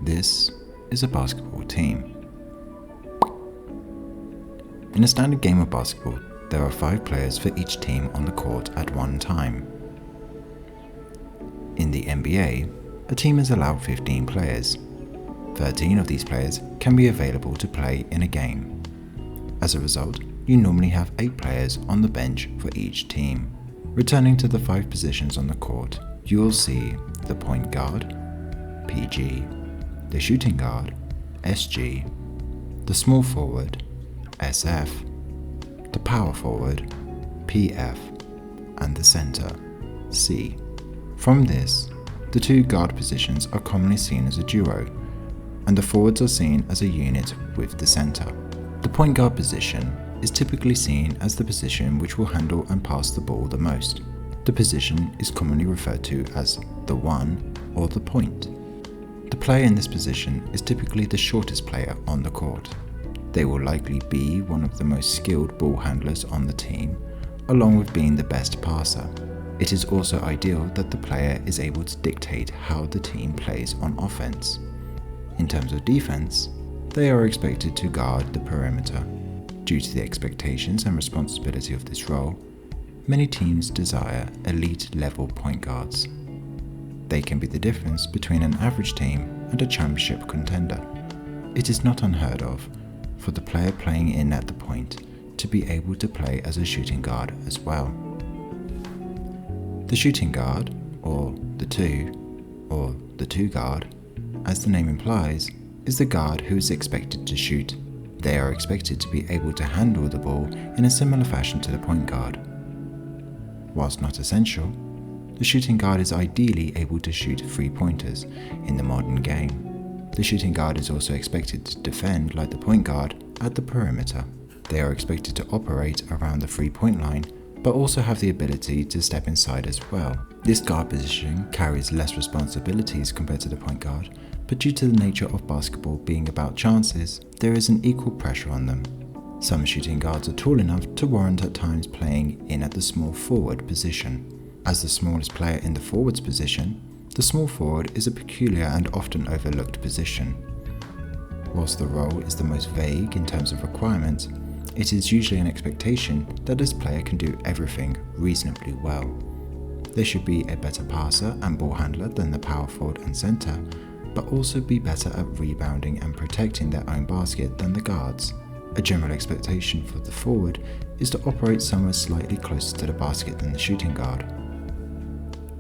This is a basketball team. In a standard game of basketball, there are 5 players for each team on the court at one time. In the NBA, a team is allowed 15 players. 13 of these players can be available to play in a game. As a result, you normally have 8 players on the bench for each team. Returning to the 5 positions on the court, you will see the point guard, PG, the shooting guard, SG, the small forward, SF, the power forward, PF, and the center, C. From this, the 2 guard positions are commonly seen as a duo, and the forwards are seen as a unit with the center. The point guard position is typically seen as the position which will handle and pass the ball the most. The position is commonly referred to as the 1 or the point. The player in this position is typically the shortest player on the court. They will likely be one of the most skilled ball handlers on the team, along with being the best passer. It is also ideal that the player is able to dictate how the team plays on offense. In terms of defense, they are expected to guard the perimeter. Due to the expectations and responsibility of this role, many teams desire elite-level point guards. They can be the difference between an average team and a championship contender. It is not unheard of for the player playing in at the point to be able to play as a shooting guard as well. The shooting guard, or the 2 guard, as the name implies, is the guard who is expected to shoot. They are expected to be able to handle the ball in a similar fashion to the point guard. Whilst not essential, the shooting guard is ideally able to shoot 3-pointers in the modern game. The shooting guard is also expected to defend like the point guard at the perimeter. They are expected to operate around the 3-point line, but also have the ability to step inside as well. This guard position carries less responsibilities compared to the point guard, but due to the nature of basketball being about chances, there is an equal pressure on them. Some shooting guards are tall enough to warrant at times playing in at the small forward position. As the smallest player in the forwards position, the small forward is a peculiar and often overlooked position. Whilst the role is the most vague in terms of requirements, it is usually an expectation that this player can do everything reasonably well. They should be a better passer and ball handler than the power forward and center, but also be better at rebounding and protecting their own basket than the guards. A general expectation for the forward is to operate somewhere slightly closer to the basket than the shooting guard.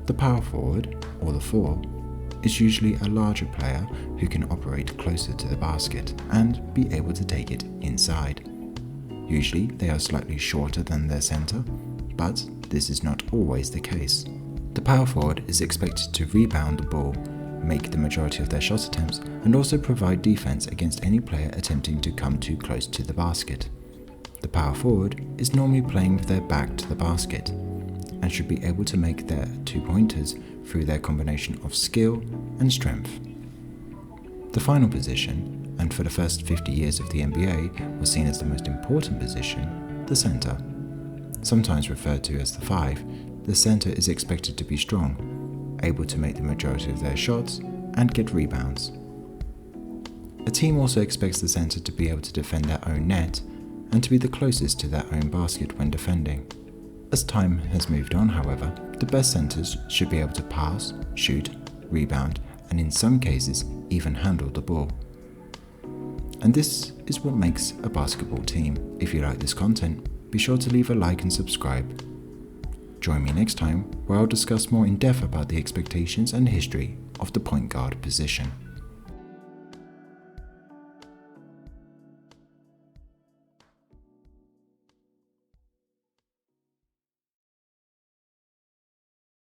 The power forward, or the 4, is usually a larger player who can operate closer to the basket and be able to take it inside. Usually they are slightly shorter than their center, but this is not always the case. The power forward is expected to rebound the ball, make the majority of their shot attempts, and also provide defense against any player attempting to come too close to the basket. The power forward is normally playing with their back to the basket and should be able to make their 2-pointers through their combination of skill and strength. The final position, and for the first 50 years of the NBA was seen as the most important position, the center. Sometimes referred to as the 5, the center is expected to be strong, able to make the majority of their shots and get rebounds. A team also expects the center to be able to defend their own net and to be the closest to their own basket when defending. As time has moved on, however, the best centers should be able to pass, shoot, rebound, and in some cases even handle the ball. And this is what makes a basketball team. If you like this content, be sure to leave a like and subscribe. Join me next time where I'll discuss more in depth about the expectations and history of the point guard position.